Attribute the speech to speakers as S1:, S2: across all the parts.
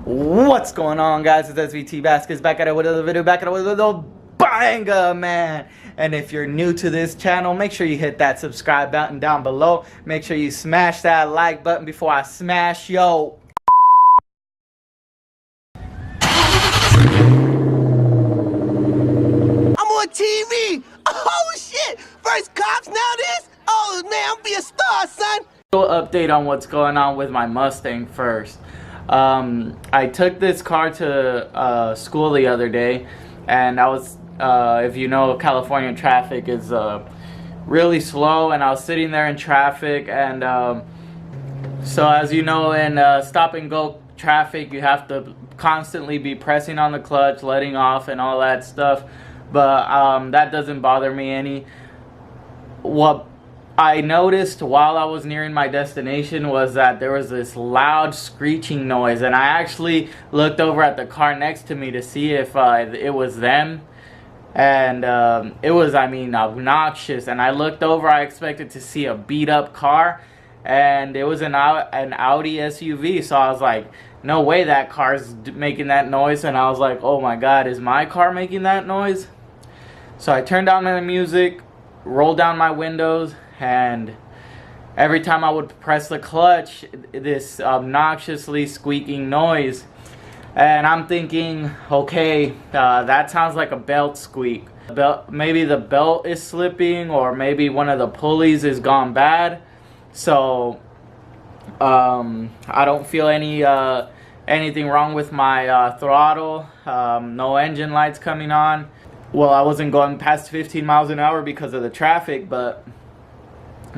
S1: What's going on, guys? It's SVT Baskets back at it with another video, back at it with a banger, man. And if you're new to this channel, make sure you hit that subscribe button down below. Make sure you smash that like button before I smash yo.
S2: I'm on TV. Oh shit! First cops, now this. Oh man, I'm be a star, son.
S1: Update on what's going on with my Mustang first. I took this car to school the other day, and I was, if you know, California traffic is really slow, and I was sitting there in traffic, and so as you know, in stop and go traffic, you have to constantly be pressing on the clutch, letting off, and all that stuff. But that doesn't bother me any. What I noticed while I was nearing my destination was that there was this loud screeching noise, and I actually looked over at the car next to me to see if it was them, and it was, I mean, obnoxious. And I looked over, I expected to see a beat up car, and it was an Audi SUV, so I was like, no way that car's making that noise. And I was like, oh my god, is my car making that noise? So I turned down the music, rolled down my windows, and every time I would press the clutch, this obnoxiously squeaking noise. And I'm thinking, okay, that sounds like a belt squeak. Maybe the belt is slipping, or maybe one of the pulleys is gone bad. So I don't feel anything wrong with my throttle. No engine lights coming on. Well, I wasn't going past 15 miles an hour because of the traffic, but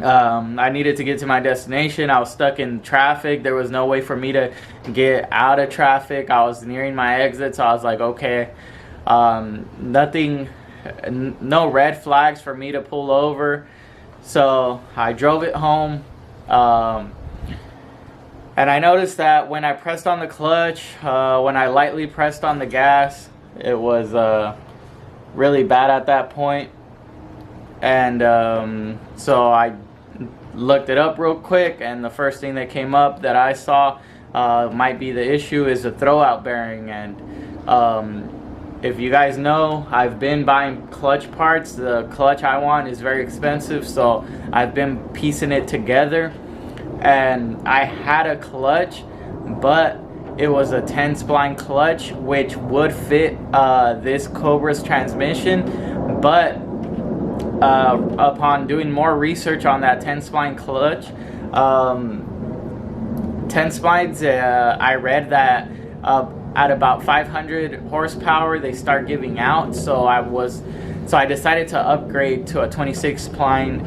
S1: I needed to get to my destination. I was stuck in traffic. There was no way for me to get out of traffic. I was nearing my exit, so I was like, okay, no red flags for me to pull over. So I drove it home, and I noticed that when I pressed on the clutch, when I lightly pressed on the gas, it was really bad at that point. And so I looked it up real quick, and the first thing that came up that I saw might be the issue is the throwout bearing. And if you guys know, I've been buying clutch parts. The clutch I want is very expensive, so I've been piecing it together, and I had a clutch, but it was a 10 spline clutch, which would fit this Cobra's transmission. But upon doing more research on that 10 spline clutch, 10 splines, I read that at about 500 horsepower they start giving out. So I decided to upgrade to a 26 spline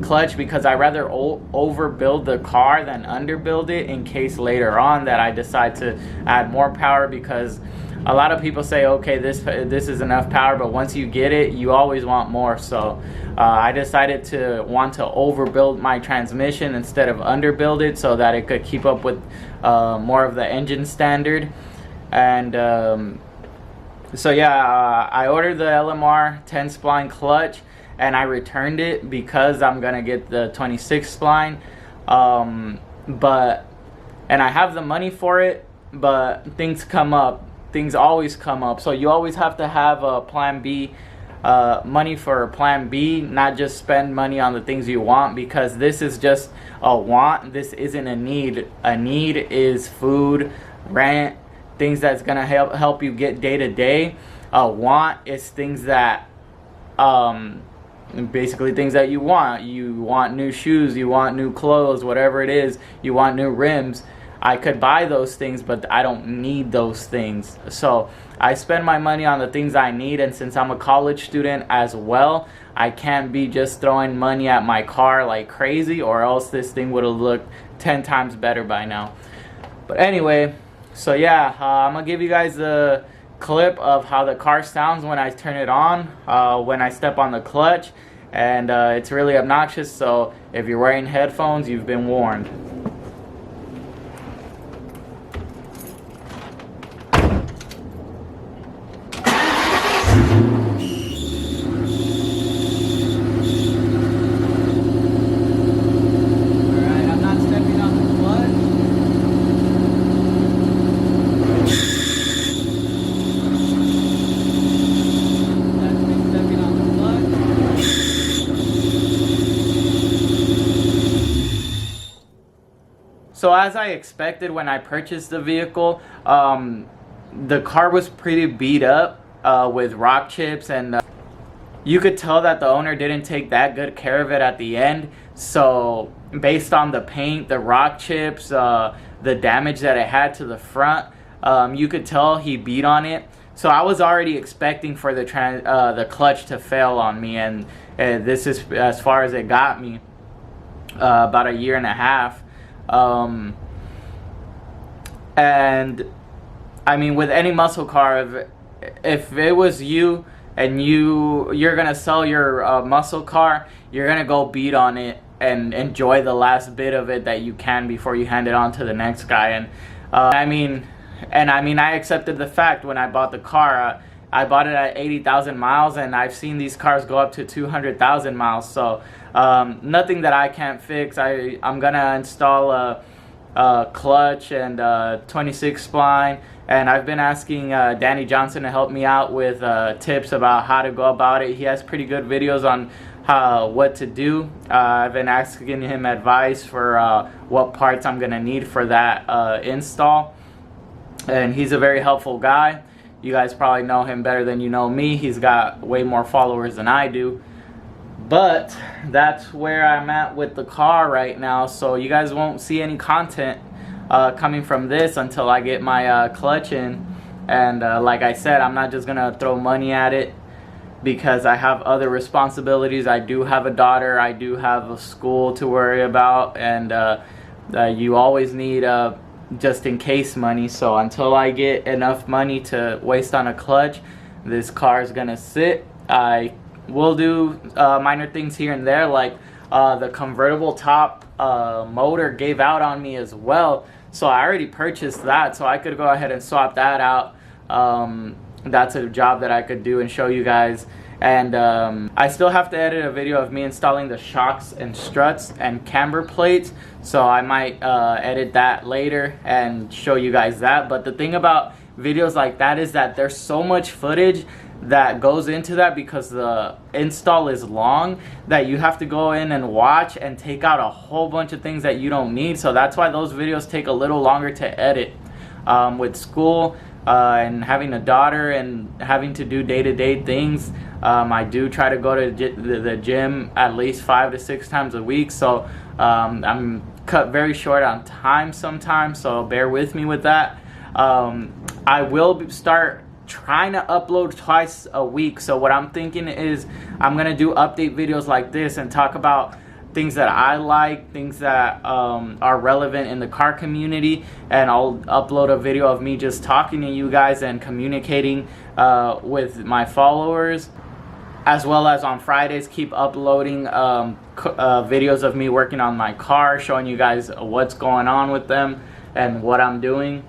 S1: clutch, because I rather overbuild the car than underbuild it, in case later on that I decide to add more power. Because a lot of people say, okay, this is enough power, but once you get it, you always want more. So I decided to want to overbuild my transmission instead of underbuild it, so that it could keep up with more of the engine standard. And so yeah, I ordered the LMR 10 spline clutch, and I returned it because I'm gonna get the 26 spline. And I have the money for it, but things come up. Things always come up, so you always have to have a plan B, money for plan B, not just spend money on the things you want, because this is just a want. This isn't a need. A need is food, rent, things that's gonna help you get day to day. A want is things that basically things that you want. You want new shoes, you want new clothes, whatever it is, you want new rims. I could buy those things, but I don't need those things. So I spend my money on the things I need, and since I'm a college student as well, I can't be just throwing money at my car like crazy, or else this thing would have looked 10 times better by now. But anyway, so yeah, I'm gonna give you guys a clip of how the car sounds when I turn it on, when I step on the clutch, and it's really obnoxious, so if you're wearing headphones, you've been warned. Alright, I'm not stepping on the clutch. So as I expected when I purchased the vehicle, the car was pretty beat up with rock chips, and you could tell that the owner didn't take that good care of it at the end. So based on the paint, the rock chips, the damage that it had to the front, you could tell he beat on it. So I was already expecting for the clutch to fail on me, and this is as far as it got me, about a year and a half. And I mean, with any muscle car, if it was you and you're gonna sell your muscle car, you're gonna go beat on it and enjoy the last bit of it that you can before you hand it on to the next guy. And I mean, I accepted the fact when I bought the car. I bought it at 80,000 miles, and I've seen these cars go up to 200,000 miles. So nothing that I can't fix. I'm gonna install a clutch and 26 spline, and I've been asking Danny Johnson to help me out with tips about how to go about it. He has pretty good videos on what to do. I've been asking him advice for what parts I'm gonna need for that install, and he's a very helpful guy. You guys probably know him better than you know me. He's got way more followers than I do. But that's where I'm at with the car right now. So you guys won't see any content coming from this until I get my clutch in. And like I said, I'm not just going to throw money at it because I have other responsibilities. I do have a daughter. I do have a school to worry about. And you always need just in case money. So until I get enough money to waste on a clutch, this car is gonna sit. I will do minor things here and there, like the convertible top motor gave out on me as well, so I already purchased that, so I could go ahead and swap that out. That's a job that I could do and show you guys. And I still have to edit a video of me installing the shocks and struts and camber plates, so I might edit that later and show you guys that. But the thing about videos like that is that there's so much footage that goes into that because the install is long, that you have to go in and watch and take out a whole bunch of things that you don't need. So that's why those videos take a little longer to edit. With school and having a daughter and having to do day-to-day things, I do try to go to the gym at least 5 to 6 times a week, so I'm cut very short on time sometimes, so bear with me with that. I will start trying to upload twice a week, so what I'm thinking is I'm gonna do update videos like this and talk about things that I like, things that are relevant in the car community, and I'll upload a video of me just talking to you guys and communicating with my followers, as well as on Fridays keep uploading videos of me working on my car, showing you guys what's going on with them and what I'm doing.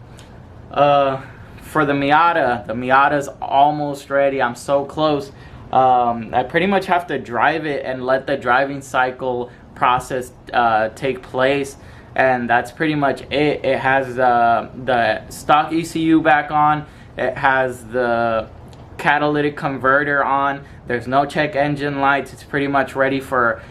S1: For the Miata's almost ready. I'm so close. I pretty much have to drive it and let the driving cycle process take place, and that's pretty much it. It has the stock ECU back on. It has the catalytic converter on. There's no check engine lights. It's pretty much ready for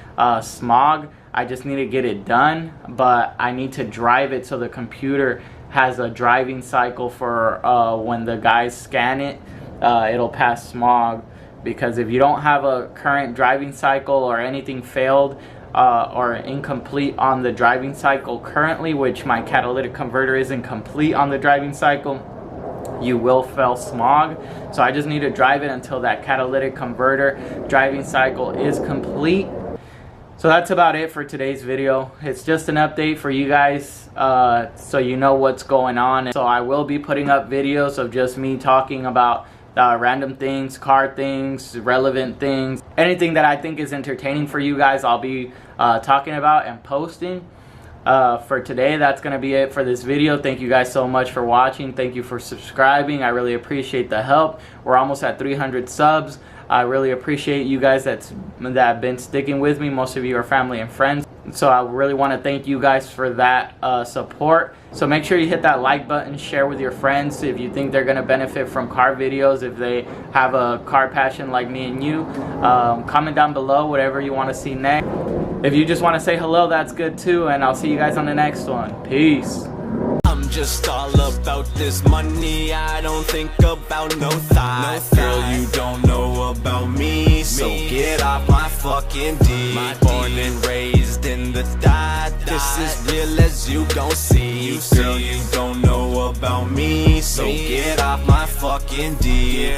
S1: smog. I just need to get it done, but I need to drive it so the computer has a driving cycle for when the guys scan it, it'll pass smog. Because if you don't have a current driving cycle or anything failed or incomplete on the driving cycle currently, which my catalytic converter isn't complete on the driving cycle, you will fail smog. So I just need to drive it until that catalytic converter driving cycle is complete. So that's about it for today's video. It's just an update for you guys so you know what's going on. So I will be putting up videos of just me talking about random things, car things, relevant things, anything that I think is entertaining for you guys, I'll be talking about and posting. For today, that's going to be it for this video. Thank you guys so much for watching. Thank you for subscribing. I really appreciate the help. We're almost at 300 subs. I really appreciate you guys that have been sticking with me. Most of you are family and friends. So I really want to thank you guys for that support. So make sure you hit that like button, share with your friends if you think they're going to benefit from car videos, if they have a car passion like me and you. Comment down below whatever you want to see next. If you just want to say hello, that's good too, and I'll see you guys on the next one. Peace.
S3: I'm just all about this money, I don't think about no thighs. Girl, you don't know about me, so get off my fucking D. Born and raised in the dot, this is real as you gon' see. Girl, you don't know about me, so get off my fucking D.